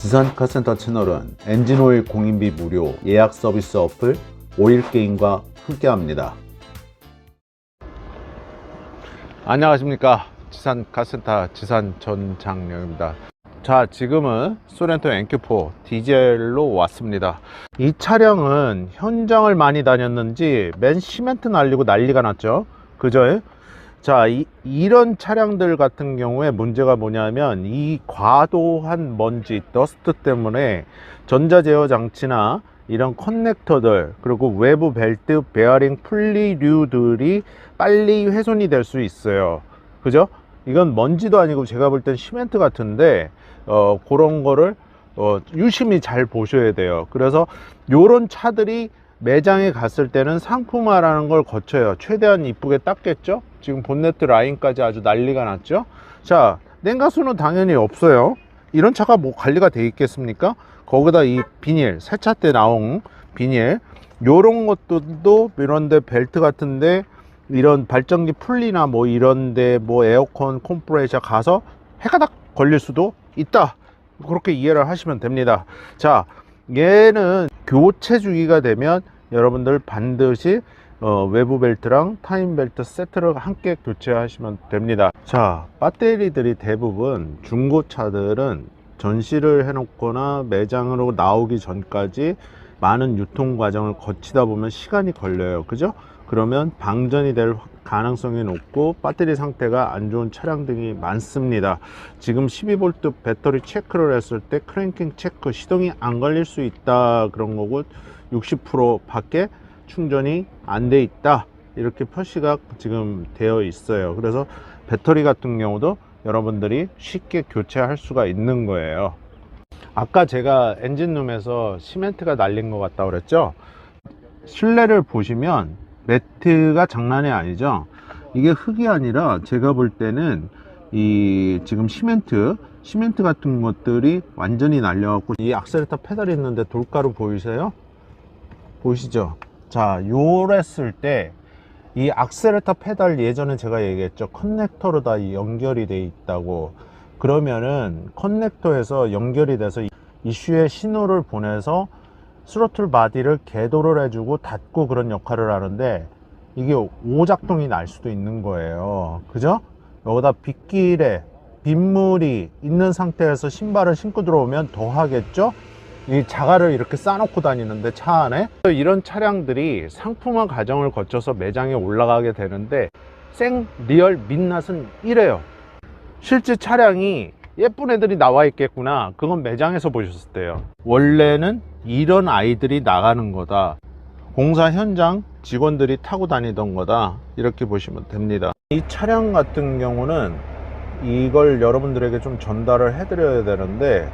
지산 카센터 채널은 엔진오일 공인비 무료 예약 서비스 어플 오일게임과 함께합니다. 안녕하십니까, 지산 카센터 지산 전장령입니다. 자, 지금은 소렌토 NQ4 디젤로 왔습니다. 이 차량은 현장을 많이 다녔는지 맨 시멘트 날리고 난리가 났죠. 그죠? 자, 이런 차량들 같은 경우에 문제가 뭐냐면 이 과도한 먼지, 더스트 때문에 전자 제어 장치나 이런 커넥터들, 그리고 외부 벨트, 베어링, 분리류들이 빨리 훼손이 될 수 있어요. 그죠? 이건 먼지도 아니고 제가 볼 땐 시멘트 같은데 그런 거를 유심히 잘 보셔야 돼요. 그래서 요런 차들이 매장에 갔을 때는 상품화라는 걸 거쳐요. 최대한 이쁘게 닦겠죠. 지금 본네트 라인까지 아주 난리가 났죠. 자, 냉각수는 당연히 없어요. 이런 차가 뭐 관리가 돼 있겠습니까? 거기다 이 비닐, 세차 때 나온 비닐, 요런 것들도 이런데 벨트 같은데 이런 발전기 풀리나 뭐 이런데 뭐 에어컨 컴프레셔 가서 해가닥 걸릴 수도 있다. 그렇게 이해를 하시면 됩니다. 자, 얘는 교체 주기가 되면 여러분들 반드시 외부 벨트랑 타임 벨트 세트를 함께 교체하시면 됩니다. 자, 배터리들이 대부분 중고차들은 전시를 해 놓거나 매장으로 나오기 전까지 많은 유통 과정을 거치다 보면 시간이 걸려요. 그죠? 그러면 방전이 될 가능성이 높고 배터리 상태가 안 좋은 차량 등이 많습니다. 지금 12V 배터리 체크를 했을 때 크랭킹 체크, 시동이 안 걸릴 수 있다, 그런 거고 60% 밖에 충전이 안 돼 있다, 이렇게 표시가 지금 되어 있어요. 그래서 배터리 같은 경우도 여러분들이 쉽게 교체할 수가 있는 거예요. 아까 제가 엔진룸에서 시멘트가 날린 것 같다 그랬죠. 실내를 보시면 매트가 장난이 아니죠. 이게 흙이 아니라 제가 볼 때는 이 지금 시멘트 같은 것들이 완전히 날려갖고, 이 악셀레터 페달이 있는데 돌가루 보이세요? 보이시죠? 자, 요랬을 때 이 악셀레터 페달, 예전에 제가 얘기했죠. 커넥터로 다 연결이 돼 있다고. 그러면은 커넥터에서 연결이 돼서 이슈에 신호를 보내서 스로틀 바디를 개도를 해주고 닫고 그런 역할을 하는데, 이게 오작동이 날 수도 있는 거예요. 그죠? 여기다 빗길에 빗물이 있는 상태에서 신발을 신고 들어오면 더 하겠죠? 이 자갈을 이렇게 쌓아놓고 다니는데 차 안에 이런 차량들이 상품화 과정을 거쳐서 매장에 올라가게 되는데 생 리얼 민낯은 이래요. 실제 차량이 예쁜 애들이 나와 있겠구나, 그건 매장에서 보셨을 때요. 원래는 이런 아이들이 나가는 거다, 공사 현장 직원들이 타고 다니던 거다, 이렇게 보시면 됩니다. 이 차량 같은 경우는 이걸 여러분들에게 좀 전달을 해 드려야 되는데,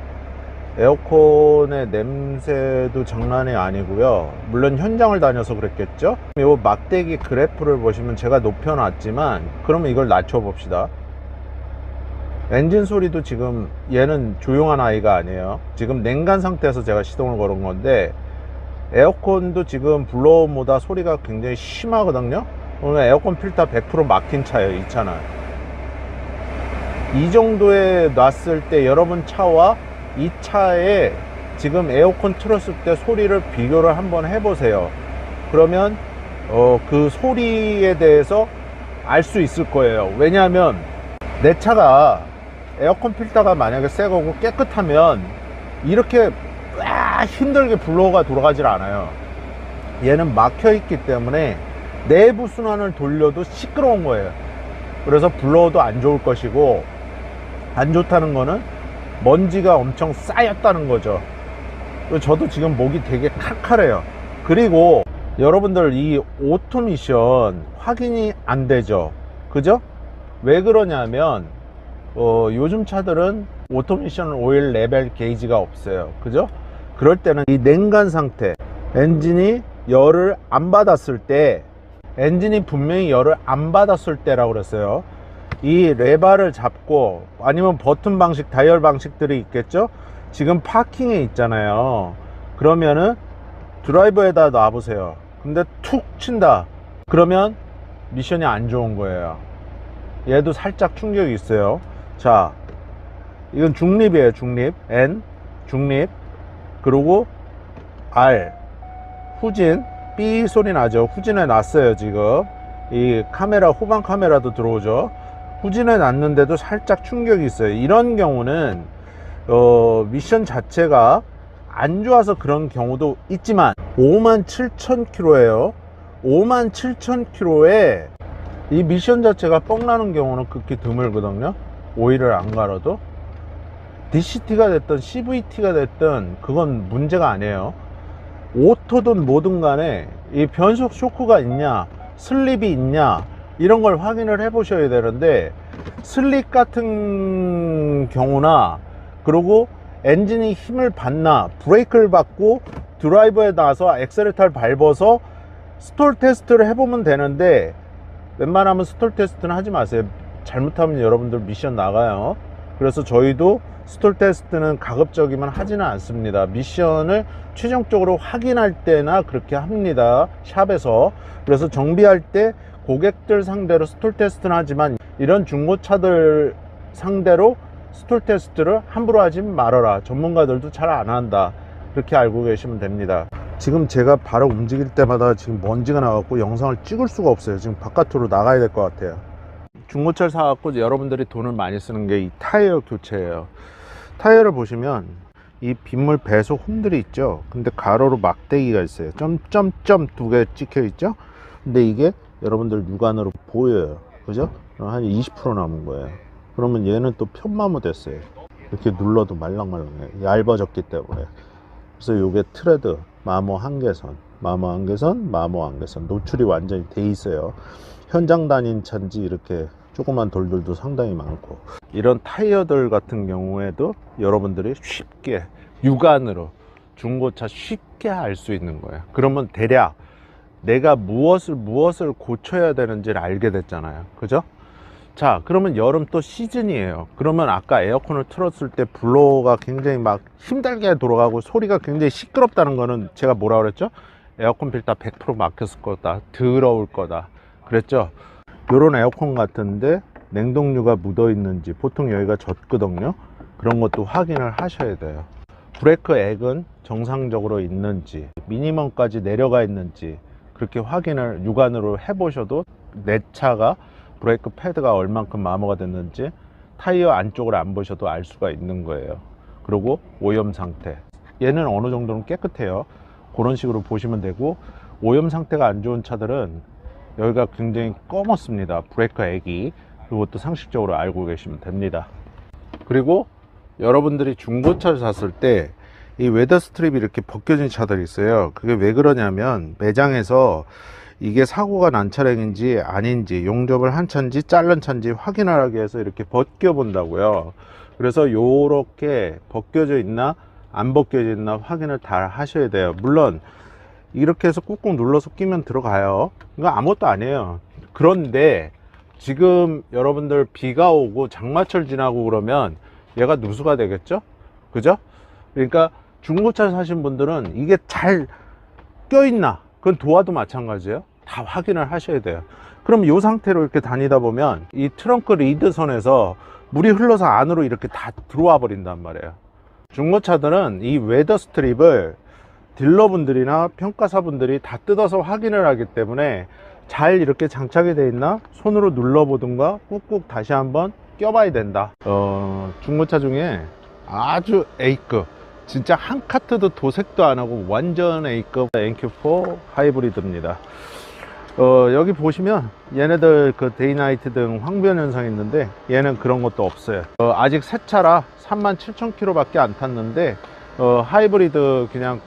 에어컨의 냄새도 장난이 아니고요. 물론 현장을 다녀서 그랬겠죠. 이 막대기 그래프를 보시면 제가 높여 놨지만, 그러면 이걸 낮춰 봅시다. 엔진 소리도 지금 얘는 조용한 아이가 아니에요. 지금 냉간 상태에서 제가 시동을 걸은 건데, 에어컨도 지금 블로어보다 소리가 굉장히 심하거든요. 오늘 에어컨 필터 100% 막힌 차예요, 이 차는. 이 정도에 놨을 때 여러분 차와 이 차에 지금 에어컨 틀었을 때 소리를 비교를 한번 해보세요. 그러면 그 소리에 대해서 알 수 있을 거예요. 왜냐하면 내 차가 에어컨 필터가 만약에 새 거고 깨끗하면 이렇게 힘들게 블로어가 돌아가질 않아요. 얘는 막혀 있기 때문에 내부 순환을 돌려도 시끄러운 거예요. 그래서 블로어도 안 좋을 것이고, 안 좋다는 거는 먼지가 엄청 쌓였다는 거죠. 저도 지금 목이 되게 칼칼해요. 그리고 여러분들 이 오토미션 확인이 안 되죠. 그죠? 왜 그러냐면 요즘 차들은 오토미션 오일 레벨 게이지가 없어요. 그죠? 그럴 때는 이 냉간 상태, 엔진이 열을 안 받았을 때, 엔진이 분명히 열을 안 받았을 때라고 그랬어요. 이 레바를 잡고, 아니면 버튼 방식, 다이얼 방식들이 있겠죠. 지금 파킹에 있잖아요. 그러면은 드라이버에다 놔보세요. 근데 툭 친다, 그러면 미션이 안 좋은 거예요. 얘도 살짝 충격이 있어요. 자, 이건 중립이에요. 중립 N. 중립, 그리고 R, 후진, 삐 소리 나죠. 후진해 놨어요. 지금 이 카메라, 후방 카메라도 들어오죠. 후진해 놨는데도 살짝 충격이 있어요. 이런 경우는 미션 자체가 안 좋아서 그런 경우도 있지만 57,000km예요 57,000km에 이 미션 자체가 뻥나는 경우는 극히 드물거든요. 오일을 안 갈아도 DCT가 됐든 CVT가 됐든 그건 문제가 아니에요. 오토든 뭐든 간에 이 변속 쇼크가 있냐, 슬립이 있냐, 이런 걸 확인을 해 보셔야 되는데, 슬립 같은 경우나, 그리고 엔진이 힘을 받나, 브레이크를 받고 드라이버에 나와서 엑셀레터를 밟아서 스톨 테스트를 해보면 되는데, 웬만하면 스톨 테스트는 하지 마세요. 잘못하면 여러분들 미션 나가요. 그래서 저희도 스톨 테스트는 가급적이면 하지는 않습니다. 미션을 최종적으로 확인할 때나 그렇게 합니다, 샵에서. 그래서 정비할 때 고객들 상대로 스톨 테스트는 하지만 이런 중고차들 상대로 스톨 테스트를 함부로 하지 말아라. 전문가들도 잘 안 한다, 그렇게 알고 계시면 됩니다. 지금 제가 바로 움직일 때마다 지금 먼지가 나갖고 영상을 찍을 수가 없어요. 지금 바깥으로 나가야 될 것 같아요. 중고차를 사갖고 여러분들이 돈을 많이 쓰는 게 이 타이어 교체예요. 타이어를 보시면 이 빗물 배속 홈들이 있죠. 근데 가로로 막대기가 있어요. 점점점 두 개 찍혀 있죠. 근데 이게 여러분들 육안으로 보여요. 그죠? 한 20% 남은 거예요. 그러면 얘는 또 편마모 됐어요. 이렇게 눌러도 말랑말랑해요. 얇아졌기 때문에. 그래서 요게 트레드, 마모 한계선, 마모 한계선, 마모 한계선 노출이 완전히 돼 있어요. 현장 다닌 차인지 이렇게 조그만 돌들도 상당히 많고, 이런 타이어들 같은 경우에도 여러분들이 쉽게 육안으로 중고차 쉽게 알 수 있는 거예요. 그러면 대략 내가 무엇을 고쳐야 되는지를 알게 됐잖아요. 그죠? 자, 그러면 여름 또 시즌이에요. 그러면 아까 에어컨을 틀었을 때 블로어가 굉장히 막 힘들게 돌아가고 소리가 굉장히 시끄럽다는 거는 제가 뭐라 그랬죠? 에어컨 필터 100% 막혔을 거다, 더러울 거다 그랬죠? 요런 에어컨 같은데 냉동유가 묻어 있는지, 보통 여기가 젖거든요. 그런 것도 확인을 하셔야 돼요. 브레이크 액은 정상적으로 있는지, 미니멈까지 내려가 있는지 그렇게 확인을 육안으로 해 보셔도 내 차가 브레이크 패드가 얼만큼 마모가 됐는지 타이어 안쪽을 안 보셔도 알 수가 있는 거예요. 그리고 오염 상태, 얘는 어느 정도는 깨끗해요. 그런 식으로 보시면 되고, 오염 상태가 안 좋은 차들은 여기가 굉장히 검었습니다, 브레이크 액이. 그것도 상식적으로 알고 계시면 됩니다. 그리고 여러분들이 중고차를 샀을 때 이 웨더 스트립이 이렇게 벗겨진 차들이 있어요. 그게 왜 그러냐면 매장에서 이게 사고가 난 차량인지 아닌지, 용접을 한 차인지 자른 차인지 확인하기 위해서 이렇게 벗겨 본다고요. 그래서 요렇게 벗겨져 있나 안 벗겨져 있나 확인을 다 하셔야 돼요. 물론 이렇게 해서 꾹꾹 눌러서 끼면 들어가요. 이거 아무것도 아니에요. 그런데 지금 여러분들 비가 오고 장마철 지나고 그러면 얘가 누수가 되겠죠? 그죠? 그러니까 중고차 사신 분들은 이게 잘 껴있나, 그건 도화도 마찬가지예요. 다 확인을 하셔야 돼요. 그럼 이 상태로 이렇게 다니다 보면 이 트렁크 리드 선에서 물이 흘러서 안으로 이렇게 다 들어와 버린단 말이에요. 중고차들은 이 웨더 스트립을 딜러분들이나 평가사분들이 다 뜯어서 확인을 하기 때문에 잘 이렇게 장착이 되어 있나 손으로 눌러보든가 꾹꾹 다시 한번 껴봐야 된다. 중고차 중에 아주 A급, 진짜 한 카트도 도색도 안 하고 완전 A급 NQ4 하이브리드입니다. 여기 보시면 얘네들 그 데이나이트 등 황변 현상이 있는데 얘는 그런 것도 없어요. 아직 새 차라 37,000km 밖에 안 탔는데 하이브리드 그냥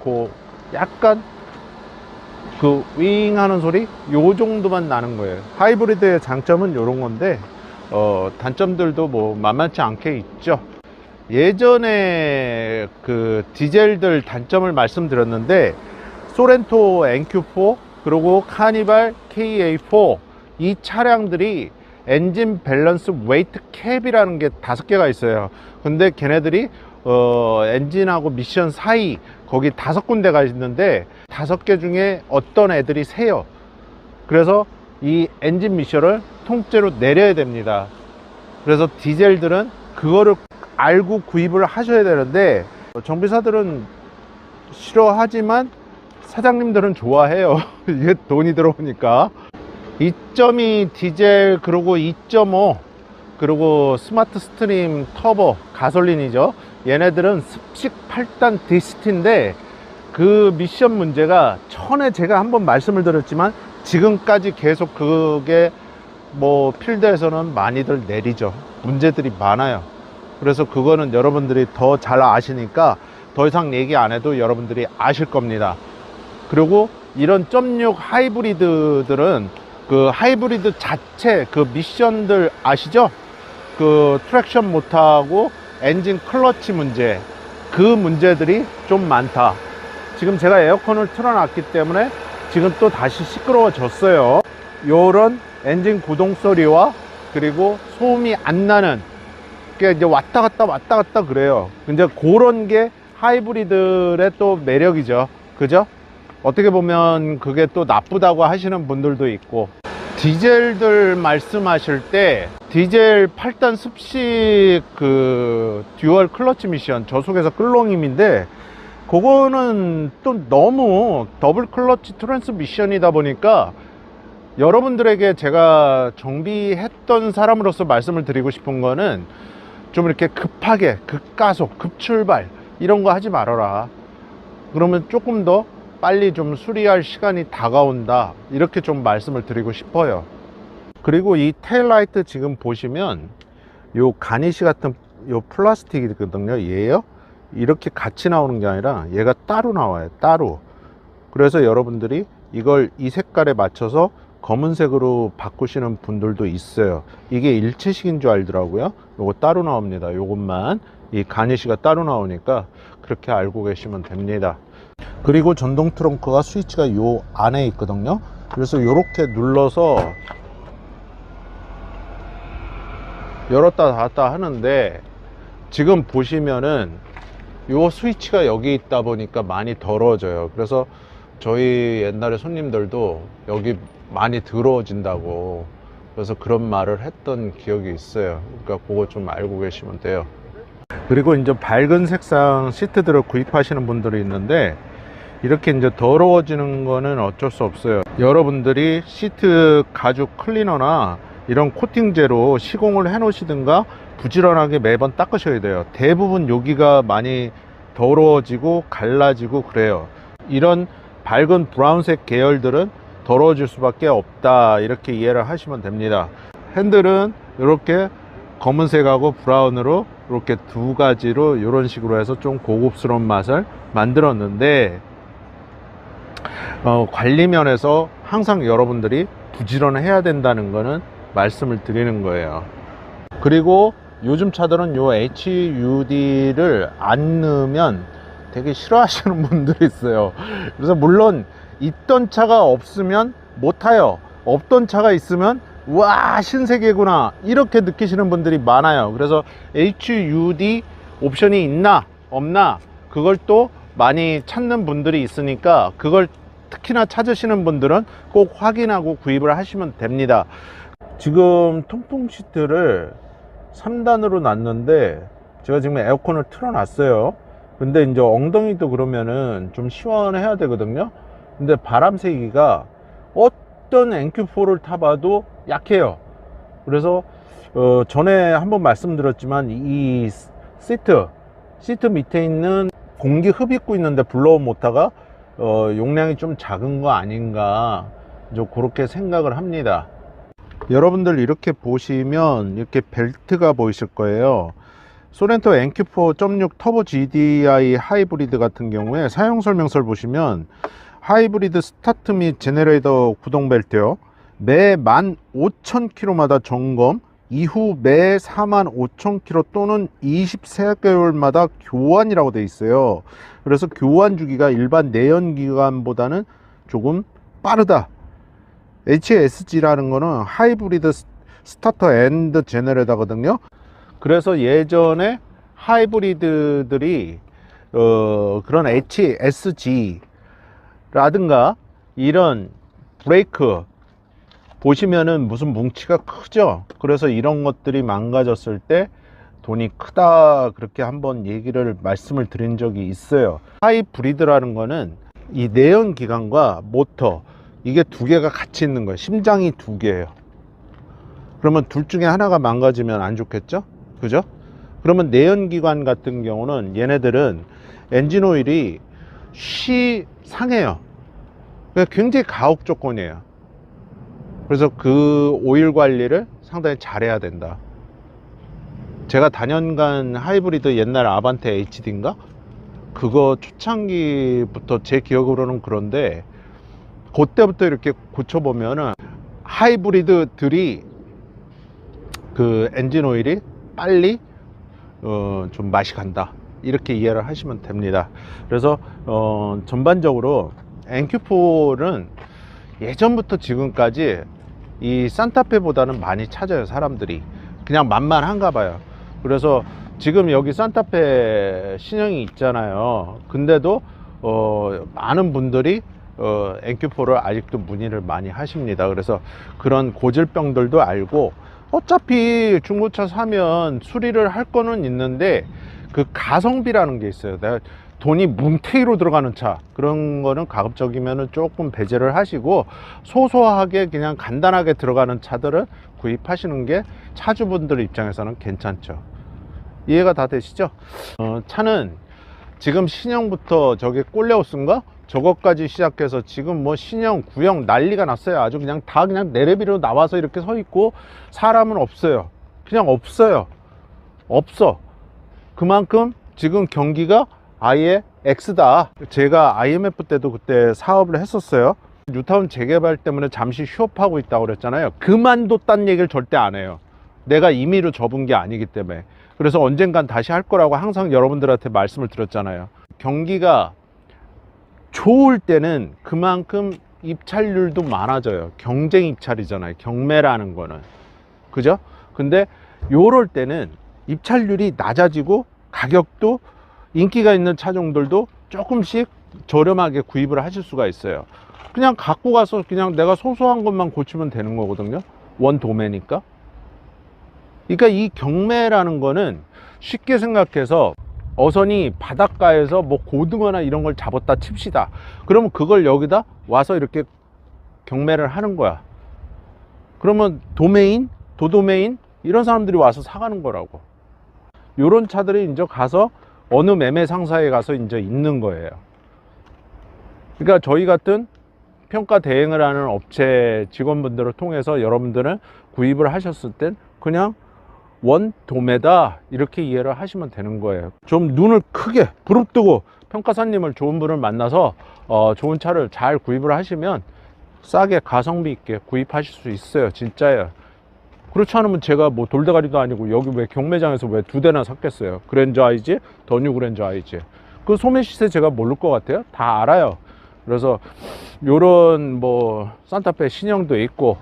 약간 그 윙 하는 소리 요 정도만 나는 거예요. 하이브리드의 장점은 요런 건데 단점들도 뭐 만만치 않게 있죠. 예전에 그 디젤들 단점을 말씀드렸는데 소렌토 NQ4 그리고 카니발 KA4 이 차량들이 엔진 밸런스 웨이트 캡이라는 게 5개가 있어요. 근데 걔네들이 엔진하고 미션 사이 거기 5군데가 있는데 5개 중에 어떤 애들이 새요. 그래서 이 엔진 미션을 통째로 내려야 됩니다. 그래서 디젤들은 그거를 알고 구입을 하셔야 되는데 정비사들은 싫어하지만 사장님들은 좋아해요. 이게 돈이 들어오니까. 2.2 디젤, 그리고 2.5, 그리고 스마트 스트림 터보 가솔린이죠. 얘네들은 습식 8단 디스트인데 그 미션 문제가 전에 제가 한번 말씀을 드렸지만 지금까지 계속 그게 뭐 필드에서는 많이들 내리죠. 문제들이 많아요. 그래서 그거는 여러분들이 더 잘 아시니까 더 이상 얘기 안 해도 여러분들이 아실 겁니다. 그리고 이런 0.6 하이브리드들은 그 하이브리드 자체 그 미션들 아시죠? 그 트랙션 못하고 엔진 클러치 문제, 그 문제들이 좀 많다. 지금 제가 에어컨을 틀어놨기 때문에 지금 또 다시 시끄러워졌어요. 요런 엔진 구동 소리와 그리고 소음이 안 나는 게 이제 왔다 갔다 그래요. 근데 그런 게 하이브리드의 또 매력이죠. 그죠? 어떻게 보면 그게 또 나쁘다고 하시는 분들도 있고, 디젤들 말씀하실 때 디젤 8단 습식 그 듀얼 클러치 미션 저속에서 끌롱임인데 그거는 또 너무 더블 클러치 트랜스미션이다 보니까 여러분들에게 제가 정비했던 사람으로서 말씀을 드리고 싶은 거는 좀 이렇게 급하게 급가속 급출발 이런 거 하지 말아라. 그러면 조금 더 빨리 좀 수리할 시간이 다가온다, 이렇게 좀 말씀을 드리고 싶어요. 그리고 이 테일라이트 지금 보시면 요 가니쉬 같은 요 플라스틱이거든요. 얘요 이렇게 같이 나오는 게 아니라 얘가 따로 나와요, 따로. 그래서 여러분들이 이걸 이 색깔에 맞춰서 검은색으로 바꾸시는 분들도 있어요. 이게 일체식인 줄 알더라고요. 요거 따로 나옵니다. 요것만, 이 가니쉬가 따로 나오니까 그렇게 알고 계시면 됩니다. 그리고 전동 트렁크가 스위치가 요 안에 있거든요. 그래서 요렇게 눌러서 열었다 닫았다 하는데 지금 보시면은 요 스위치가 여기 있다 보니까 많이 더러워져요. 그래서 저희 옛날에 손님들도 여기 많이 더러워진다고 그래서 그런 말을 했던 기억이 있어요. 그러니까 그거 좀 알고 계시면 돼요. 그리고 이제 밝은 색상 시트들을 구입하시는 분들이 있는데 이렇게 이제 더러워지는 거는 어쩔 수 없어요. 여러분들이 시트 가죽 클리너나 이런 코팅제로 시공을 해 놓으시든가 부지런하게 매번 닦으셔야 돼요. 대부분 여기가 많이 더러워지고 갈라지고 그래요. 이런 밝은 브라운색 계열들은 더러워질 수밖에 없다, 이렇게 이해를 하시면 됩니다. 핸들은 이렇게 검은색하고 브라운으로 이렇게 두 가지로 이런 식으로 해서 좀 고급스러운 맛을 만들었는데 관리 면에서 항상 여러분들이 부지런해야 된다는 거는 말씀을 드리는 거예요. 그리고 요즘 차들은 요 HUD를 안 넣으면 되게 싫어하시는 분들이 있어요. 그래서 물론 있던 차가 없으면 못 타요. 없던 차가 있으면 와 신세계구나 이렇게 느끼시는 분들이 많아요. 그래서 HUD 옵션이 있나 없나 그걸 또 많이 찾는 분들이 있으니까 그걸 특히나 찾으시는 분들은 꼭 확인하고 구입을 하시면 됩니다. 지금 통풍 시트를 3단으로 놨는데 제가 지금 에어컨을 틀어 놨어요. 근데 이제 엉덩이도 그러면은 좀 시원해야 되거든요. 근데 바람 세기가 어떤 NQ4를 타봐도 약해요. 그래서 전에 한번 말씀드렸지만 이 시트 밑에 있는 공기 흡입구 있는데 블로우 모터가 용량이 좀 작은 거 아닌가 좀 그렇게 생각을 합니다. 여러분들 이렇게 보시면 이렇게 벨트가 보이실 거예요. 소렌토 NQ4 .6 터보 GDI 하이브리드 같은 경우에 사용 설명서를 보시면 하이브리드 스타트 및 제네레이터 구동 벨트요, 매 15,000km마다 점검, 이후 매 45,000km 또는 24개월마다 교환이라고 되어 있어요. 그래서 교환 주기가 일반 내연기관보다는 조금 빠르다. HSG라는 거는 하이브리드 스타터 앤드 제네레이터거든요. 그래서 예전에 하이브리드들이 그런 HSG 라든가 이런 브레이크 보시면은 무슨 뭉치가 크죠. 그래서 이런 것들이 망가졌을 때 돈이 크다 그렇게 한번 얘기를 말씀을 드린 적이 있어요. 하이브리드라는 거는 이 내연기관과 모터 이게 두 개가 같이 있는 거예요. 심장이 두 개예요. 그러면 둘 중에 하나가 망가지면 안 좋겠죠? 그죠? 그러면 내연기관 같은 경우는 얘네들은 엔진 오일이 상해요. 그러니까 굉장히 가혹 조건이에요. 그래서 그 오일 관리를 상당히 잘해야 된다. 제가 단연간 하이브리드 옛날 아반떼 HD인가? 그거 초창기부터 제 기억으로는 그런데 그때부터 이렇게 고쳐보면은 하이브리드들이 그 엔진 오일이 빨리 좀 맛이 간다 이렇게 이해를 하시면 됩니다. 그래서 전반적으로 NQ4는 예전부터 지금까지 이 산타페보다는 많이 찾아요. 사람들이 그냥 만만한가 봐요. 그래서 지금 여기 산타페 신형이 있잖아요. 근데도 많은 분들이 NQ4를 아직도 문의를 많이 하십니다. 그래서 그런 고질병들도 알고 어차피 중고차 사면 수리를 할 거는 있는데 그 가성비라는 게 있어요. 내가 돈이 뭉태기로 들어가는 차 그런 거는 가급적이면 조금 배제를 하시고 소소하게 그냥 간단하게 들어가는 차들을 구입하시는 게 차주분들 입장에서는 괜찮죠. 이해가 다 되시죠? 차는 지금 신형부터 저게 꼴레오스인가? 저것까지 시작해서 지금 뭐 신형, 구형 난리가 났어요. 아주 그냥 다 그냥 내레비로 나와서 이렇게 서 있고 사람은 없어요. 그냥 없어요. 없어. 그만큼 지금 경기가 아예 X다. 제가 IMF 때도 그때 사업을 했었어요. 뉴타운 재개발 때문에 잠시 휴업하고 있다고 그랬잖아요. 그만뒀다는 얘기를 절대 안 해요. 내가 임의로 접은 게 아니기 때문에. 그래서 언젠간 다시 할 거라고 항상 여러분들한테 말씀을 드렸잖아요. 경기가 좋을 때는 그만큼 입찰률도 많아져요. 경쟁 입찰이잖아요. 경매라는 거는. 그죠? 근데 요럴 때는 입찰률이 낮아지고 가격도 인기가 있는 차종들도 조금씩 저렴하게 구입을 하실 수가 있어요. 그냥 갖고 가서 그냥 내가 소소한 것만 고치면 되는 거거든요. 원 도매니까. 그러니까 이 경매라는 거는 쉽게 생각해서 어선이 바닷가에서 뭐 고등어나 이런 걸 잡았다 칩시다. 그러면 그걸 여기다 와서 이렇게 경매를 하는 거야. 그러면 도매인, 도도매인 이런 사람들이 와서 사가는 거라고. 요런 차들이 이제 가서 어느 매매 상사에 가서 이제 있는 거예요. 그러니까 저희 같은 평가 대행을 하는 업체 직원분들을 통해서 여러분들은 구입을 하셨을 땐 그냥 원 도매다 이렇게 이해를 하시면 되는 거예요. 좀 눈을 크게 부릅뜨고 평가사님을 좋은 분을 만나서 좋은 차를 잘 구입을 하시면 싸게 가성비 있게 구입하실 수 있어요. 진짜예요. 그렇지 않으면 제가 뭐 돌대가리도 아니고 여기 왜 경매장에서 왜 두 대나 샀겠어요. 그랜저 IG, 더 뉴 그랜저 IG. 그 소매 시세 제가 모를 것 같아요? 다 알아요. 그래서 요런 뭐 산타페 신형도 있고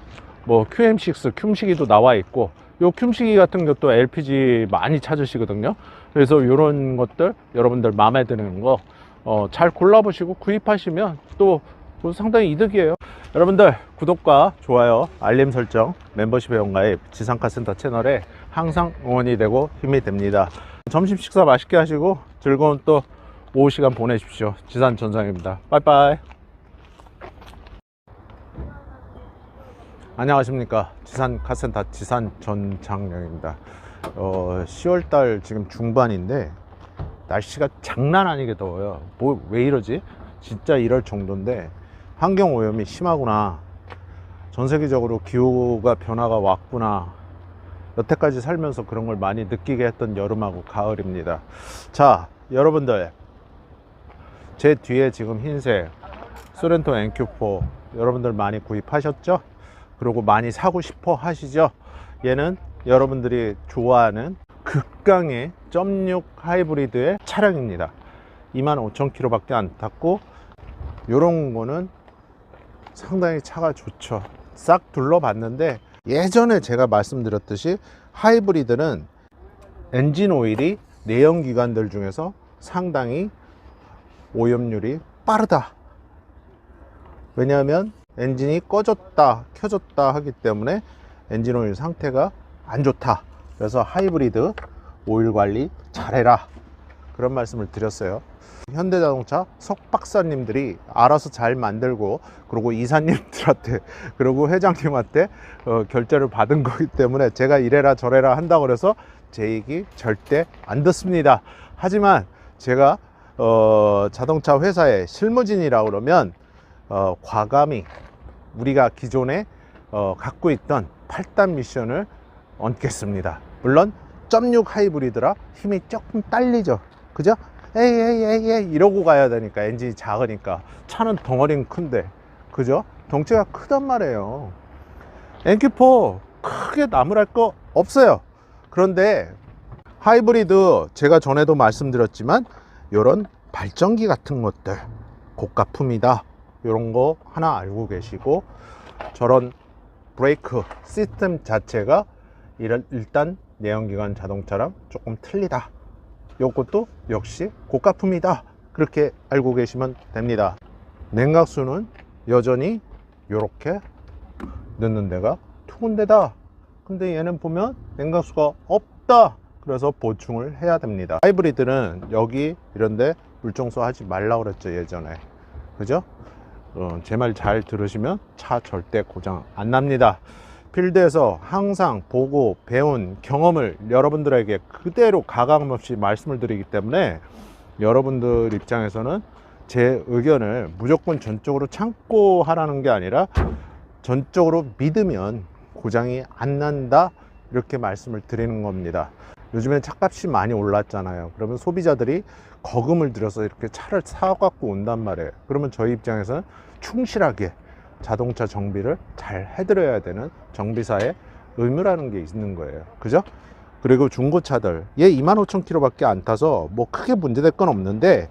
뭐 QM6, 큐식이도 나와 있고 요 큐식이 같은 것도 LPG 많이 찾으시거든요. 그래서 요런 것들 여러분들 마음에 드는 거 잘 골라보시고 구입하시면 또 상당히 이득이에요. 여러분들 구독과 좋아요, 알림 설정, 멤버십 회원가입 지상카센터 채널에 항상 응원이 되고 힘이 됩니다. 점심 식사 맛있게 하시고 즐거운 또 오후 시간 보내십시오. 지산전장입니다. 빠이빠이. 안녕하십니까. 지산카센터 지산전장령입니다. 10월달 지금 중반인데 날씨가 장난 아니게 더워요. 뭐 왜 이러지? 진짜 이럴 정도인데 환경오염이 심하구나. 전 세계적으로 기후가 변화가 왔구나. 여태까지 살면서 그런 걸 많이 느끼게 했던 여름하고 가을입니다. 자, 여러분들 제 뒤에 지금 흰색 소렌토 NQ4 여러분들 많이 구입하셨죠? 그리고 많이 사고 싶어 하시죠? 얘는 여러분들이 좋아하는 극강의 .6 하이브리드의 차량입니다. 25,000km 밖에 안 탔고 요런 거는 상당히 차가 좋죠. 싹 둘러봤는데 예전에 제가 말씀드렸듯이 하이브리드는 엔진 오일이 내연기관들 중에서 상당히 오염률이 빠르다. 왜냐하면 엔진이 꺼졌다 켜졌다 하기 때문에 엔진 오일 상태가 안 좋다. 그래서 하이브리드 오일 관리 잘해라, 그런 말씀을 드렸어요. 현대자동차 석 박사님들이 알아서 잘 만들고, 그리고 이사님들한테 그리고 회장님한테 결제를 받은 거기 때문에 제가 이래라 저래라 한다고 그래서 제 얘기 절대 안 듣습니다. 하지만 제가 자동차 회사의 실무진이라고 그러면 과감히 우리가 기존에 갖고 있던 8단 미션을 얹겠습니다. 물론 0.6 하이브리드라 힘이 조금 딸리죠, 그죠? 에이 이러고 가야 되니까, 엔진이 작으니까. 차는 덩어리는 큰데, 그죠? 덩치가 크단 말이에요. NQ4 크게 나무랄 거 없어요. 그런데 하이브리드, 제가 전에도 말씀드렸지만 이런 발전기 같은 것들 고가품이다, 이런 거 하나 알고 계시고, 저런 브레이크 시스템 자체가 일단 내연기관 자동차랑 조금 틀리다, 이것도 역시 고가품이다, 그렇게 알고 계시면 됩니다. 냉각수는 여전히 이렇게 넣는 데가 두 군데다. 근데 얘는 보면 냉각수가 없다, 그래서 보충을 해야 됩니다. 하이브리드는 여기 이런데 물청소 하지 말라고 그랬죠, 예전에. 그죠? 제 말 잘 들으시면 차 절대 고장 안 납니다. 필드에서 항상 보고 배운 경험을 여러분들에게 그대로 가감없이 말씀을 드리기 때문에, 여러분들 입장에서는 제 의견을 무조건 전적으로 참고하라는 게 아니라 전적으로 믿으면 고장이 안 난다, 이렇게 말씀을 드리는 겁니다. 요즘엔 차값이 많이 올랐잖아요. 그러면 소비자들이 거금을 들여서 이렇게 차를 사갖고 온단 말이에요. 그러면 저희 입장에서는 충실하게 자동차 정비를 잘 해드려야 되는 정비사의 의무라는 게 있는 거예요, 그죠? 그리고 중고차들, 얘 25,000km 밖에 안 타서 뭐 크게 문제될 건 없는데,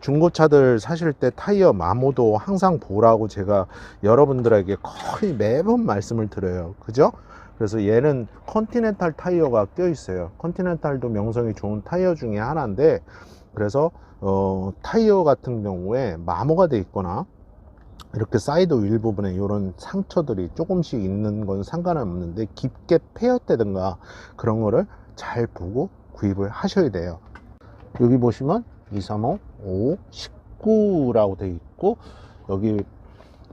중고차들 사실 때 타이어 마모도 항상 보라고 제가 여러분들에게 거의 매번 말씀을 드려요, 그죠? 그래서 얘는 컨티넨탈 타이어가 껴 있어요. 컨티넨탈도 명성이 좋은 타이어 중에 하나인데, 그래서 타이어 같은 경우에 마모가 돼 있거나 이렇게 사이드 휠 부분에 이런 상처들이 조금씩 있는 건 상관은 없는데, 깊게 패였다든가 그런 거를 잘 보고 구입을 하셔야 돼요. 여기 보시면 235, 5, 19라고 되어 있고, 여기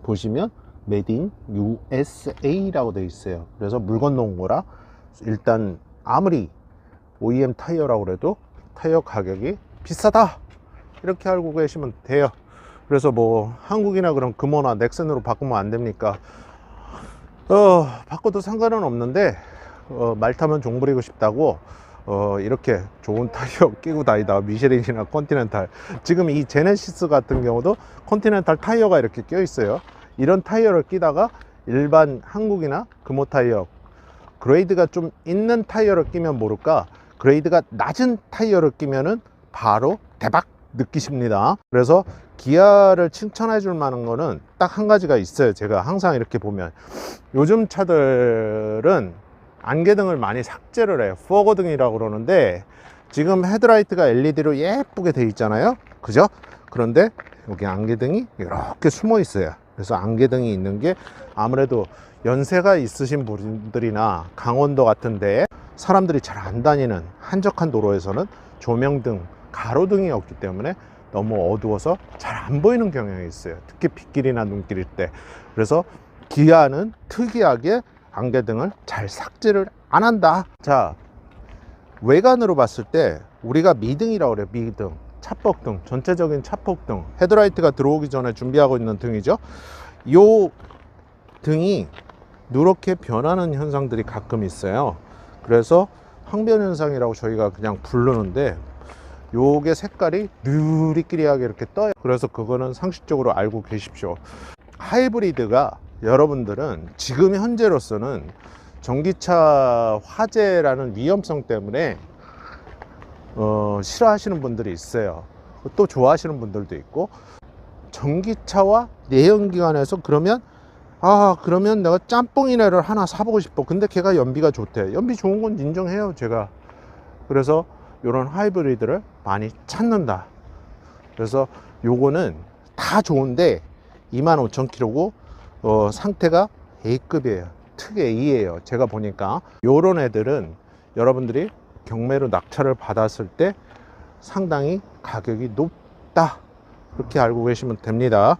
보시면 메이드 인 USA라고 되어 있어요. 그래서 물 건너온 거라 일단 아무리 OEM 타이어라고 그래도 타이어 가격이 비싸다, 이렇게 알고 계시면 돼요. 그래서 뭐 한국이나 그런 금호나 넥센으로 바꾸면 안 됩니까? 바꿔도 상관은 없는데, 말 타면 종 부리고 싶다고 이렇게 좋은 타이어 끼고 다니다 미쉐린이나 컨티넨탈, 지금 이 제네시스 같은 경우도 컨티넨탈 타이어가 이렇게 껴 있어요. 이런 타이어를 끼다가 일반 한국이나 금호 타이어, 그레이드가 좀 있는 타이어를 끼면 모를까, 그레이드가 낮은 타이어를 끼면은 바로 대박 느끼십니다. 그래서 기아를 칭찬해 줄 만한 거는 딱 한 가지가 있어요. 제가 항상 이렇게 보면 요즘 차들은 안개등을 많이 삭제를 해요. 포거등이라고 그러는데, 지금 헤드라이트가 LED로 예쁘게 돼 있잖아요, 그죠? 그런데 여기 안개등이 이렇게 숨어 있어요. 그래서 안개등이 있는 게 아무래도 연세가 있으신 분들이나 강원도 같은데 사람들이 잘 안 다니는 한적한 도로에서는 조명등, 가로등이 없기 때문에 너무 어두워서 잘 안 보이는 경향이 있어요. 특히 빗길이나 눈길일 때. 그래서 기아는 특이하게 안개등을 잘 삭제를 안 한다. 자, 외관으로 봤을 때 우리가 미등이라고 그래요. 미등, 차폭등, 전체적인 차폭등, 헤드라이트가 들어오기 전에 준비하고 있는 등이죠. 요 등이 누렇게 변하는 현상들이 가끔 있어요. 그래서 항변 현상이라고 저희가 그냥 부르는데, 요게 색깔이 누리끼리하게 이렇게 떠요. 그래서 그거는 상식적으로 알고 계십시오. 하이브리드가 여러분들은 지금 현재로서는 전기차 화재라는 위험성 때문에 싫어하시는 분들이 있어요. 또 좋아하시는 분들도 있고, 전기차와 내연기관에서 그러면 그러면 내가 짬뽕이네를 하나 사보고 싶어. 근데 걔가 연비가 좋대. 연비 좋은 건 인정해요, 제가. 그래서 이런 하이브리드를 많이 찾는다. 그래서 요거는 다 좋은데 25,000km고 상태가 A급이에요. 특 A예요. 제가 보니까 요런 애들은 여러분들이 경매로 낙찰을 받았을 때 상당히 가격이 높다, 그렇게 알고 계시면 됩니다.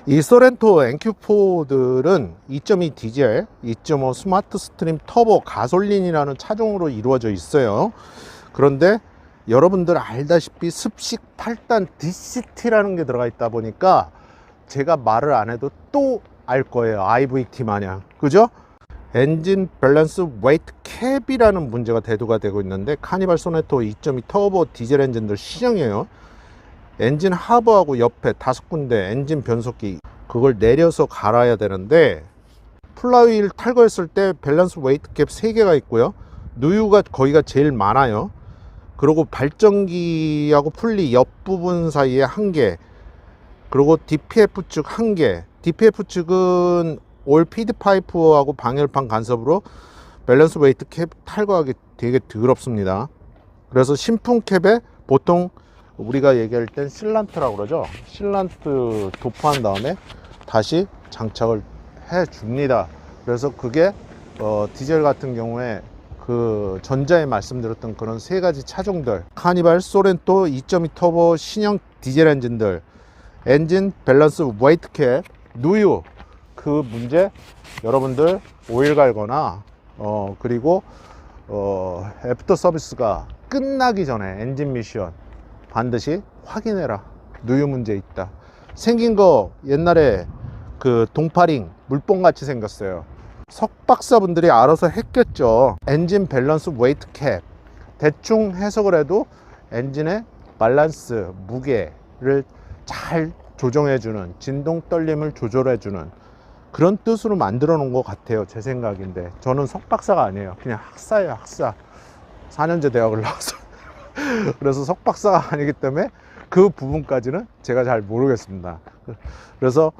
이 소렌토 NQ4들은 2.2 디젤, 2.5 스마트 스트림 터보 가솔린이라는 차종으로 이루어져 있어요. 그런데 여러분들 알다시피 습식 8단 DCT라는 게 들어가 있다 보니까 제가 말을 안 해도 또 알 거예요. IVT 마냥. 그죠? 엔진 밸런스 웨이트 캡이라는 문제가 대두가 되고 있는데, 카니발 소네토 2.2 터보 디젤 엔진들 시정이에요. 엔진 하부하고 옆에 5군데 엔진 변속기, 그걸 내려서 갈아야 되는데, 플라이휠 탈거했을 때 밸런스 웨이트 캡 3개가 있고요. 누유가 거기가 제일 많아요. 그리고 발전기하고 풀리 옆부분 사이에 1개, 그리고 DPF 측 1개. DPF 측은 올 피드 파이프하고 방열판 간섭으로 밸런스 웨이트 캡 탈거하기 되게 더럽습니다. 그래서 신품 캡에 보통 우리가 얘기할 땐 실란트라고 그러죠. 실란트 도포한 다음에 다시 장착을 해 줍니다. 그래서 그게 디젤 같은 경우에 그 전자에 말씀드렸던 그런 3가지 차종들, 카니발 소렌토 2.2 터보 신형 디젤 엔진들, 엔진 밸런스 웨이트 캡, 누유, 그 문제 여러분들 오일 갈거나 그리고 애프터 서비스가 끝나기 전에 엔진 미션 반드시 확인해라. 누유 문제 있다. 생긴 거 옛날에 그 동파링 물뽕 같이 생겼어요. 석박사분들이 알아서 했겠죠. 엔진 밸런스 웨이트 캡, 대충 해석을 해도 엔진의 밸런스, 무게를 잘 조정해주는, 진동 떨림을 조절해주는 그런 뜻으로 만들어 놓은 것 같아요. 제 생각인데, 저는 석박사가 아니에요. 그냥 학사예요. 학사. 4년제 대학을 나와서 그래서 석박사가 아니기 때문에 그 부분까지는 제가 잘 모르겠습니다. 그래서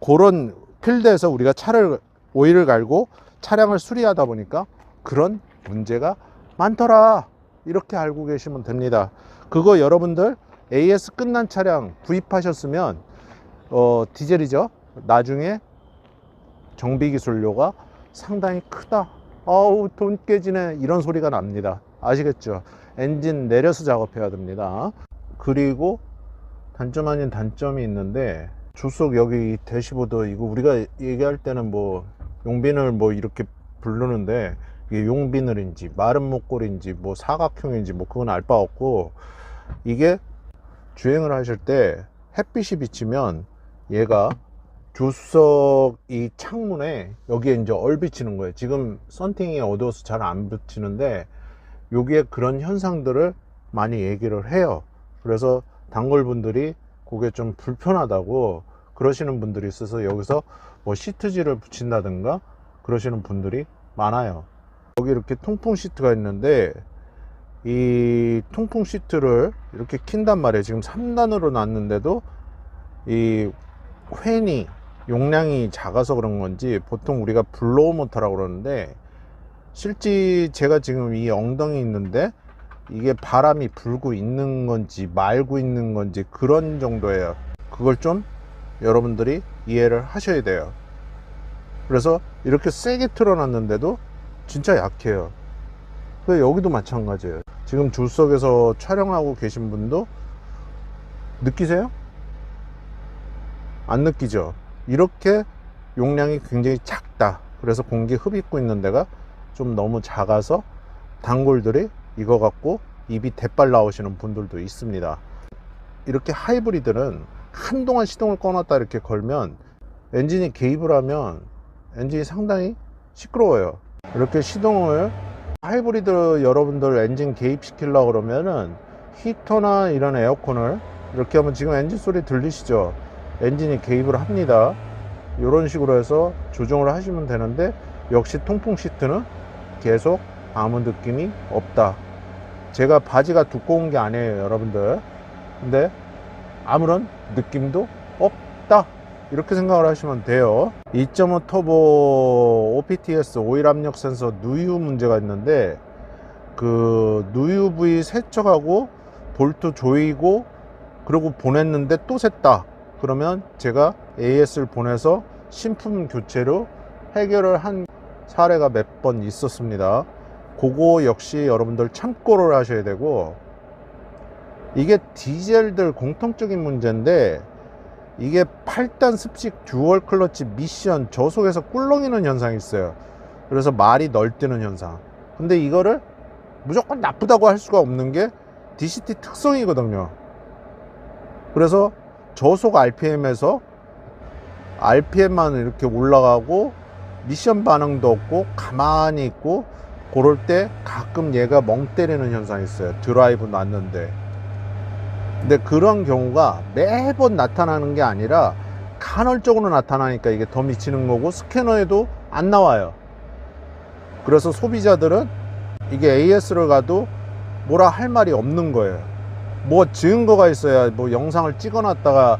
그런 필드에서 우리가 차를 오일을 갈고 차량을 수리하다 보니까 그런 문제가 많더라, 이렇게 알고 계시면 됩니다. 그거 여러분들 AS 끝난 차량 구입하셨으면 디젤이죠. 나중에 정비기술료가 상당히 크다, 아우 돈 깨지네, 이런 소리가 납니다. 아시겠죠? 엔진 내려서 작업해야 됩니다. 그리고 단점 아닌 단점이 있는데, 주석 여기 대시보드, 이거 우리가 얘기할 때는 뭐 용비늘 뭐 이렇게 부르는데, 이게 용비늘인지 마른 목골인지 뭐 사각형인지 뭐 그건 알 바 없고, 이게 주행을 하실 때 햇빛이 비치면 얘가 조수석 이 창문에 여기에 이제 얼비치는 거예요. 지금 썬팅이 어두워서 잘 안 비치는데 여기에 그런 현상들을 많이 얘기를 해요. 그래서 단골분들이 그게 좀 불편하다고 그러시는 분들이 있어서 여기서 뭐 시트지를 붙인다든가 그러시는 분들이 많아요. 여기 이렇게 통풍 시트가 있는데, 이 통풍 시트를 이렇게 킨단 말이에요. 지금 3단으로 놨는데도 이 팬이 용량이 작아서 그런 건지 보통 우리가 블로우 모터라고 그러는데, 실제 제가 지금 이 엉덩이 있는데 이게 바람이 불고 있는 건지 말고 있는 건지 그런 정도예요. 그걸 좀 여러분들이 이해를 하셔야 돼요. 그래서 이렇게 세게 틀어놨는데도 진짜 약해요. 여기도 마찬가지예요. 지금 조수석에서 촬영하고 계신 분도 느끼세요? 안 느끼죠? 이렇게 용량이 굉장히 작다. 그래서 공기 흡입고 있는 데가 좀 너무 작아서 단골들이 이거 갖고 입이 대빨 나오시는 분들도 있습니다. 이렇게 하이브리드는 한동안 시동을 꺼놨다 이렇게 걸면 엔진이 개입을 하면 엔진이 상당히 시끄러워요. 이렇게 시동을, 하이브리드 여러분들 엔진 개입시키려고 그러면은 히터나 이런 에어컨을 이렇게 하면 지금 엔진 소리 들리시죠? 엔진이 개입을 합니다. 이런 식으로 해서 조정을 하시면 되는데, 역시 통풍 시트는 계속 아무 느낌이 없다. 제가 바지가 두꺼운 게 아니에요, 여러분들. 근데 아무런 느낌도 없다, 이렇게 생각을 하시면 돼요. 2.5 터보 OPTS 오일 압력 센서 누유 문제가 있는데, 그 누유 부위 세척하고 볼트 조이고 그리고 보냈는데 또 샜다. 그러면 제가 AS를 보내서 신품 교체로 해결을 한 사례가 몇 번 있었습니다. 그거 역시 여러분들 참고를 하셔야 되고, 이게 디젤들 공통적인 문제인데, 이게 8단 습식 듀얼 클러치 미션 저속에서 꿀렁이는 현상이 있어요. 그래서 말이 널뛰는 현상. 근데 이거를 무조건 나쁘다고 할 수가 없는 게 DCT 특성이거든요. 그래서 저속 RPM에서 RPM만 이렇게 올라가고 미션 반응도 없고 가만히 있고, 그럴 때 가끔 얘가 멍 때리는 현상이 있어요. 드라이브 놨는데. 근데 그런 경우가 매번 나타나는 게 아니라 간헐적으로 나타나니까 이게 더 미치는 거고, 스캐너에도 안 나와요. 그래서 소비자들은 이게 AS를 가도 뭐라 할 말이 없는 거예요. 뭐 증거가 있어야 뭐 영상을 찍어놨다가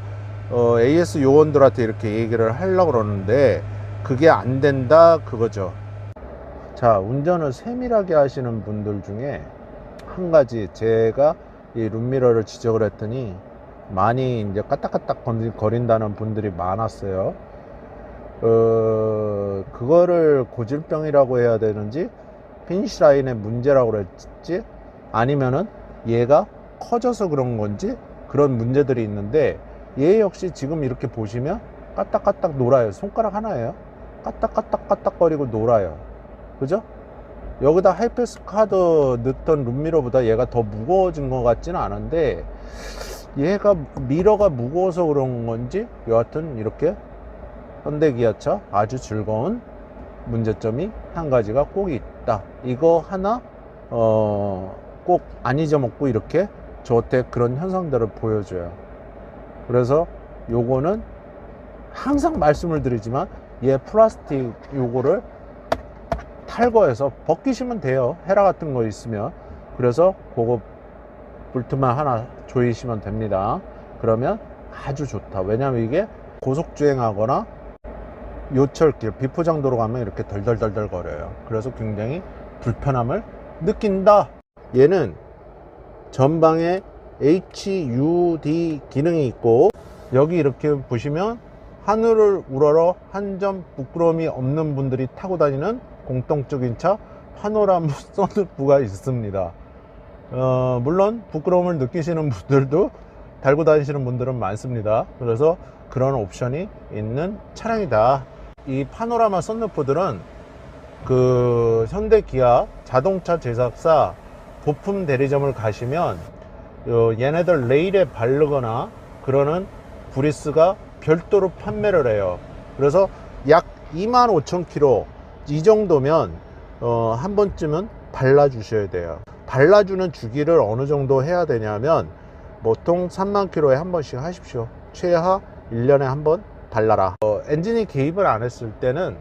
AS 요원들한테 이렇게 얘기를 하려고 그러는데, 그게 안 된다 그거죠. 자, 운전을 세밀하게 하시는 분들 중에 한 가지, 제가 이 룸미러를 지적을 했더니 많이 이제 까딱까딱 거린다는 분들이 많았어요. 그거를 고질병이라고 해야 되는지, 피니시 라인의 문제라고 그랬지, 아니면은 얘가 커져서 그런 건지, 그런 문제들이 있는데, 얘 역시 지금 이렇게 보시면 까딱까딱 놀아요. 손가락 하나예요. 까딱까딱 거리고 놀아요. 그죠? 여기다 하이패스 카드 넣던 룸미러보다 얘가 더 무거워진 것 같지는 않은데, 얘가 미러가 무거워서 그런 건지 여하튼 이렇게 현대기아차 아주 즐거운 문제점이 한 가지가 꼭 있다. 이거 하나 꼭 안 잊어먹고 이렇게 저한테 그런 현상들을 보여줘요. 그래서 요거는 항상 말씀을 드리지만, 얘 플라스틱 요거를 탈거해서 벗기시면 돼요. 헤라 같은 거 있으면. 그래서 그거 볼트만 하나 조이시면 됩니다. 그러면 아주 좋다. 왜냐면 이게 고속주행하거나 요철길, 비포장도로 가면 이렇게 덜덜덜덜 거려요. 그래서 굉장히 불편함을 느낀다. 얘는 전방에 HUD 기능이 있고, 여기 이렇게 보시면 하늘을 우러러 한 점 부끄러움이 없는 분들이 타고 다니는 공통적인 차 파노라마 선루프가 있습니다. 물론 부끄러움을 느끼시는 분들도, 달고 다니시는 분들은 많습니다. 그래서 그런 옵션이 있는 차량이다. 이 파노라마 선루프들은 그 현대 기아 자동차 제작사 부품 대리점을 가시면 얘네들 레일에 바르거나 그러는 브리스가 별도로 판매를 해요. 그래서 약 25,000km 이 정도면 한 번쯤은 발라 주셔야 돼요. 발라주는 주기를 어느 정도 해야 되냐면, 보통 3만 km에 한 번씩 하십시오. 최하 1년에 한 번 발라라. 엔진이 개입을 안 했을 때는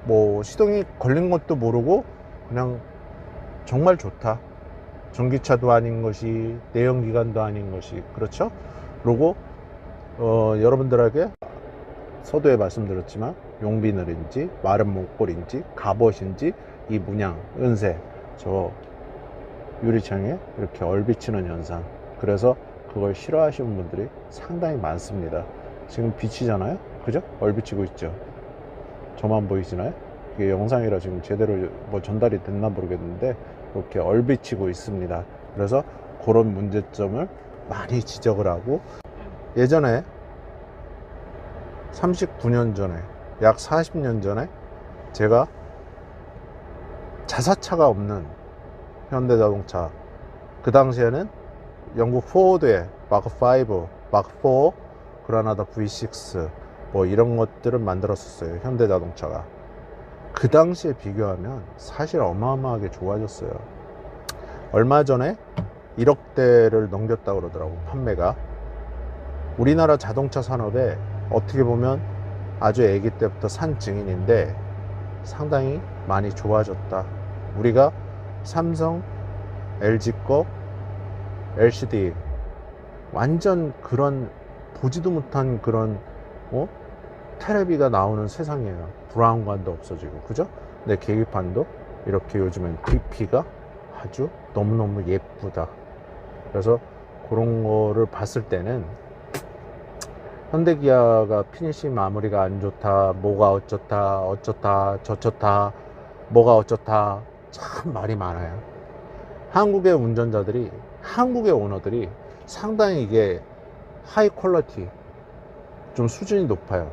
뭐 시동이 걸린 것도 모르고 그냥 정말 좋다. 전기차도 아닌 것이, 내연기관도 아닌 것이, 그렇죠? 그리고 여러분들에게 서두에 말씀드렸지만, 용비늘인지 마른 목골인지 갑옷인지 이 문양, 은색, 저 유리창에 이렇게 얼비치는 현상, 그래서 그걸 싫어하시는 분들이 상당히 많습니다. 지금 비치잖아요, 그죠? 얼비치고 있죠. 저만 보이시나요? 이게 영상이라 지금 제대로 뭐 전달이 됐나 모르겠는데 이렇게 얼비치고 있습니다. 그래서 그런 문제점을 많이 지적을 하고, 예전에 39년 전에, 약 40년 전에 제가 자사차가 없는 현대자동차, 그 당시에는 영국 포워드의 마크 5, 마크 4, 그라나다 V6 뭐 이런 것들을 만들었었어요. 현대자동차가 그 당시에 비교하면 사실 어마어마하게 좋아졌어요. 얼마 전에 1억대를 넘겼다고 그러더라고, 판매가. 우리나라 자동차 산업에 어떻게 보면 아주 아기 때부터 산 증인인데 상당히 많이 좋아졌다. 우리가 삼성, LG 거 LCD 완전 그런 보지도 못한 그런 테레비가 나오는 세상이에요. 브라운관도 없어지고, 그죠? 근데 계기판도 이렇게 요즘엔 DP가 아주 너무너무 예쁘다. 그래서 그런 거를 봤을 때는 현대기아가 피니시 마무리가 안 좋다, 뭐가 어쩌다 저쩌다, 뭐가 어쩌다 참 말이 많아요. 한국의 운전자들이, 한국의 오너들이 상당히 이게 하이 퀄리티, 좀 수준이 높아요.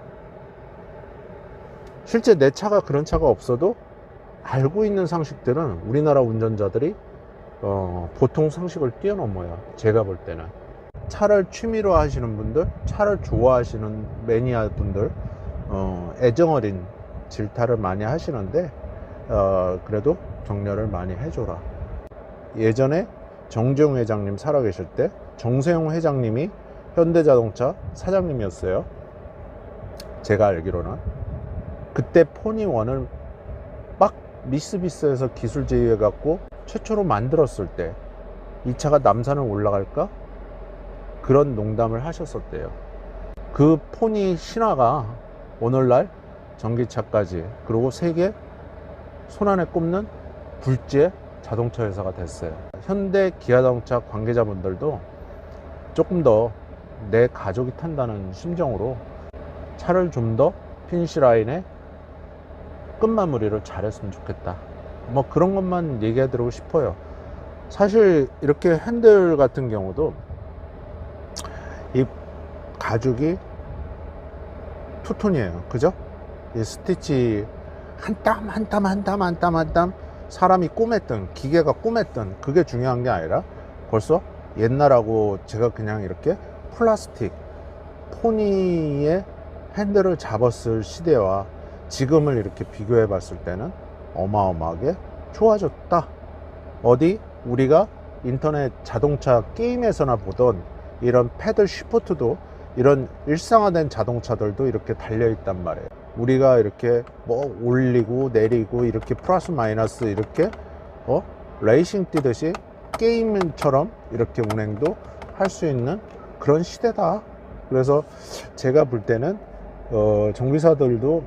실제 내 차가 그런 차가 없어도 알고 있는 상식들은 우리나라 운전자들이 보통 상식을 뛰어넘어요. 제가 볼 때는 차를 취미로 하시는 분들, 차를 좋아하시는 매니아 분들, 애정어린 질타를 많이 하시는데 그래도 격려를 많이 해줘라. 예전에 정재용 회장님 살아계실 때 정세용 회장님이 현대자동차 사장님이었어요. 제가 알기로는 그때 포니1을 막 미쓰비시에서 기술 제휴해 갖고 최초로 만들었을 때 이 차가 남산을 올라갈까? 그런 농담을 하셨었대요. 그 포니 신화가 오늘날 전기차까지, 그리고 세계 손안에 꼽는 둘째 자동차 회사가 됐어요. 현대 기아자동차 관계자분들도 조금 더 내 가족이 탄다는 심정으로 차를 좀 더 피니시 라인에 끝마무리를 잘했으면 좋겠다. 뭐 그런 것만 얘기해 드리고 싶어요. 사실 이렇게 핸들 같은 경우도 이 가죽이 투톤이에요. 그죠? 이 스티치 한 땀 한 땀 한 땀 한 땀 한 땀 사람이 꼬맸던, 기계가 꼬맸던, 그게 중요한 게 아니라 벌써 옛날하고 제가 그냥 이렇게 플라스틱 포니의 핸들을 잡았을 시대와 지금을 이렇게 비교해 봤을 때는 어마어마하게 좋아졌다. 어디 우리가 인터넷 자동차 게임에서나 보던 이런 패들 시프트도, 이런 일상화된 자동차들도 이렇게 달려 있단 말이에요. 우리가 이렇게 뭐 올리고 내리고 이렇게 플러스 마이너스 이렇게 레이싱 뛰듯이 게임처럼 이렇게 운행도 할 수 있는 그런 시대다. 그래서 제가 볼 때는 정비사들도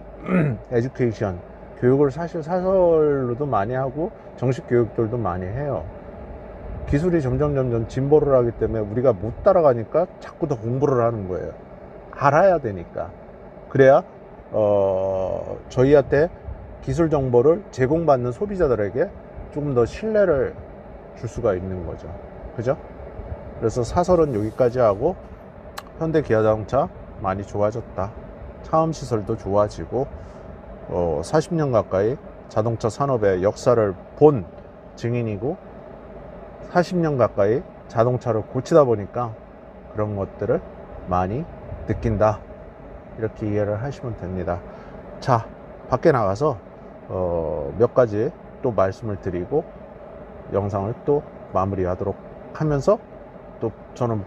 에듀케이션 교육을 사실 사설로도 많이 하고 정식 교육들도 많이 해요. 기술이 점점 진보를 하기 때문에 우리가 못 따라가니까 자꾸 더 공부를 하는 거예요. 알아야 되니까. 그래야 저희한테 기술 정보를 제공받는 소비자들에게 조금 더 신뢰를 줄 수가 있는 거죠. 그죠? 그래서 사설은 여기까지 하고, 현대 기아자동차 많이 좋아졌다. 차음 시설도 좋아지고 40년 가까이 자동차 산업의 역사를 본 증인이고 40년 가까이 자동차를 고치다 보니까 그런 것들을 많이 느낀다. 이렇게 이해를 하시면 됩니다. 자, 밖에 나가서 몇 가지 또 말씀을 드리고 영상을 또 마무리하도록 하면서 또 저는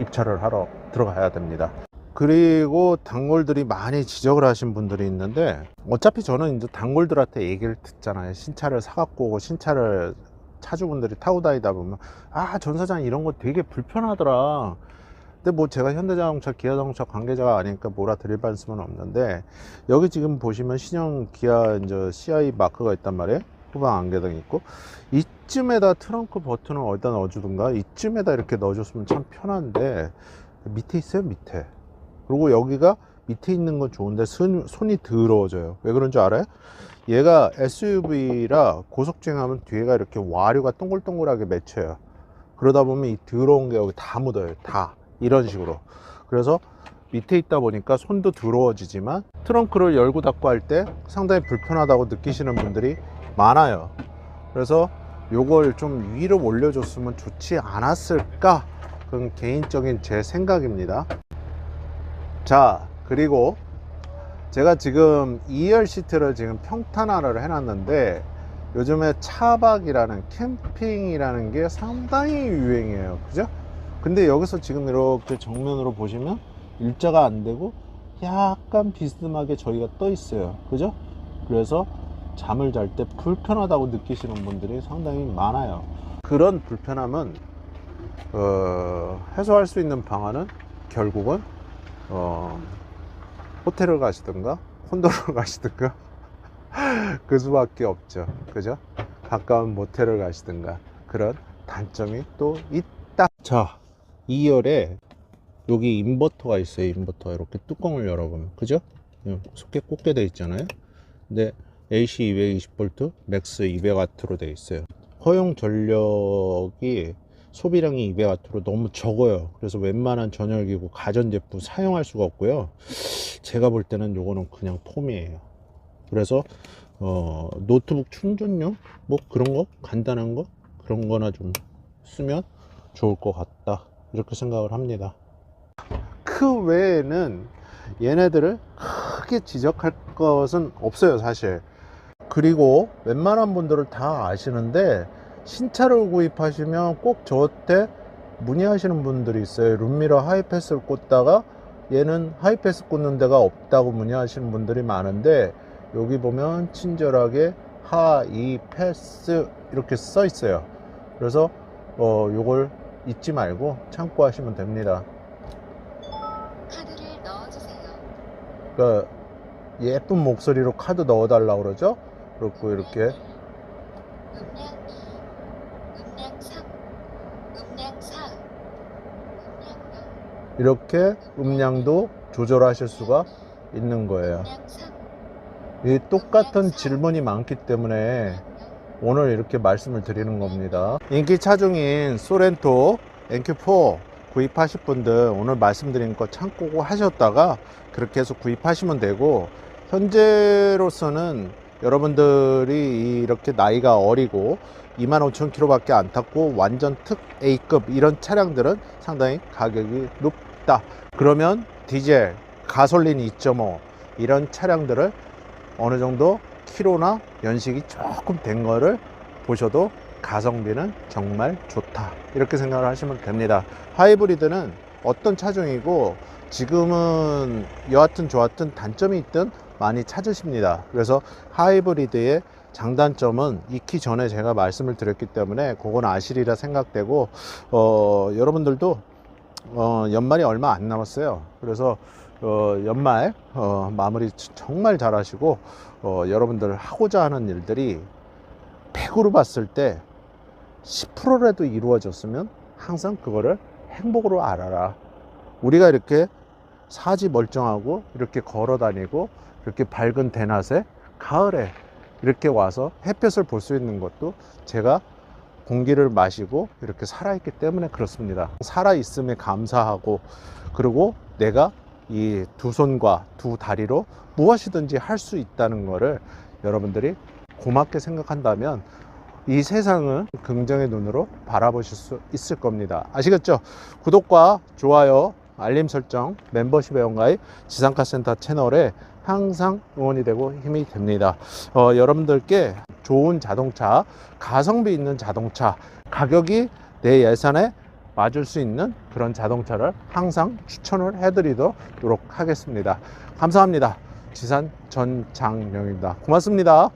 입찰을 하러 들어가야 됩니다. 그리고 단골들이 많이 지적을 하신 분들이 있는데, 어차피 저는 이제 단골들한테 얘기를 듣잖아요. 신차를 사갖고 신차를 차주분들이 타고 다니다 보면, 아, 전 사장 이런 거 되게 불편하더라. 근데 뭐 제가 현대자동차 기아자동차 관계자가 아니니까 뭐라 드릴 말씀은 없는데, 여기 지금 보시면 신형 기아 이제 CI 마크가 있단 말이에요. 후방 안개등 있고, 이쯤에다 트렁크 버튼을 어디다 넣어주든가 이쯤에다 이렇게 넣어줬으면 참 편한데 밑에 있어요, 밑에. 그리고 여기가 밑에 있는 건 좋은데 손이 더러워져요. 왜 그런 줄 알아요? 얘가 SUV라 고속주행하면 뒤에가 이렇게 와류가 동글동글하게 맺혀요. 그러다 보면 이 더러운 게 여기 다 묻어요. 다 이런 식으로. 그래서 밑에 있다 보니까 손도 더러워지지만 트렁크를 열고 닫고 할 때 상당히 불편하다고 느끼시는 분들이 많아요. 그래서 요걸 좀 위로 올려줬으면 좋지 않았을까? 그건 개인적인 제 생각입니다. 자, 그리고 제가 지금 2열 시트를 지금 평탄화를 해놨는데, 요즘에 차박이라는, 캠핑이라는 게 상당히 유행이에요. 그죠? 근데 여기서 지금 이렇게 정면으로 보시면 일자가 안 되고 약간 비스듬하게 저희가 떠 있어요. 그죠? 그래서 잠을 잘 때 불편하다고 느끼시는 분들이 상당히 많아요. 그런 불편함은 해소할 수 있는 방안은 결국은 호텔을 가시든가 콘도를 가시든가 그 수밖에 없죠. 그죠? 가까운 모텔을 가시든가. 그런 단점이 또 있다. 자, 2열에 여기 인버터가 있어요. 인버터 이렇게 뚜껑을 열어보면, 그죠? 속에 꽂게 돼 있잖아요. 근데 AC 220V, 맥스 200W로 되어 있어요. 허용 전력이 소비량이 200W로 너무 적어요. 그래서 웬만한 전열기구 가전제품 사용할 수가 없고요. 제가 볼 때는 요거는 그냥 폼이에요. 그래서 노트북 충전용 뭐 그런 거 간단한 거 그런 거나 좀 쓰면 좋을 것 같다, 이렇게 생각을 합니다. 그 외에는 얘네들을 크게 지적할 것은 없어요, 사실. 그리고 웬만한 분들은 다 아시는데 신차를 구입하시면 꼭 저한테 문의하시는 분들이 있어요. 룸미러 하이패스를 꽂다가 얘는 하이패스 꽂는 데가 없다고 문의하시는 분들이 많은데, 여기 보면 친절하게 하이패스 이렇게 써 있어요. 그래서 요걸 잊지 말고 참고하시면 됩니다. 카드를 넣어주세요. 그러니까 예쁜 목소리로 카드 넣어달라고 그러죠. 그렇고 이렇게 음량 2, 음량 3, 음량 4, 음량 0, 이렇게 음량도 조절하실 수가 있는 거예요. 음량 3, 이 똑같은 질문이 많기 때문에 오늘 이렇게 말씀을 드리는 겁니다. 인기 차종인 소렌토 NQ4 구입하실 분들 오늘 말씀드린 거 참고 하셨다가 그렇게 해서 구입하시면 되고, 현재로서는 여러분들이 이렇게 나이가 어리고 25,000km 밖에 안 탔고 완전 특 A급 이런 차량들은 상당히 가격이 높다. 그러면 디젤, 가솔린 2.5 이런 차량들을 어느 정도 키로나 연식이 조금 된 거를 보셔도 가성비는 정말 좋다, 이렇게 생각을 하시면 됩니다. 하이브리드는 어떤 차종이고 지금은 여하튼 저하튼 단점이 있든 많이 찾으십니다. 그래서 하이브리드의 장단점은 익히 전에 제가 말씀을 드렸기 때문에 그건 아시리라 생각되고, 여러분들도 연말이 얼마 안 남았어요. 그래서 연말 마무리 정말 잘 하시고, 여러분들 하고자 하는 일들이 100으로 봤을 때 10%라도 이루어졌으면 항상 그거를 행복으로 알아라. 우리가 이렇게 사지 멀쩡하고 이렇게 걸어 다니고 이렇게 밝은 대낮에 가을에 이렇게 와서 햇볕을 볼 수 있는 것도 제가 공기를 마시고 이렇게 살아있기 때문에 그렇습니다. 살아있음에 감사하고, 그리고 내가 이 두 손과 두 다리로 무엇이든지 할 수 있다는 것을 여러분들이 고맙게 생각한다면 이 세상은 긍정의 눈으로 바라보실 수 있을 겁니다. 아시겠죠? 구독과 좋아요, 알림 설정, 멤버십 회원가입, 지상카센터 채널에 항상 응원이 되고 힘이 됩니다. 여러분들께 좋은 자동차, 가성비 있는 자동차, 가격이 내 예산에 맞을 수 있는 그런 자동차를 항상 추천을 해드리도록 하겠습니다. 감사합니다. 지산 전장령입니다. 고맙습니다.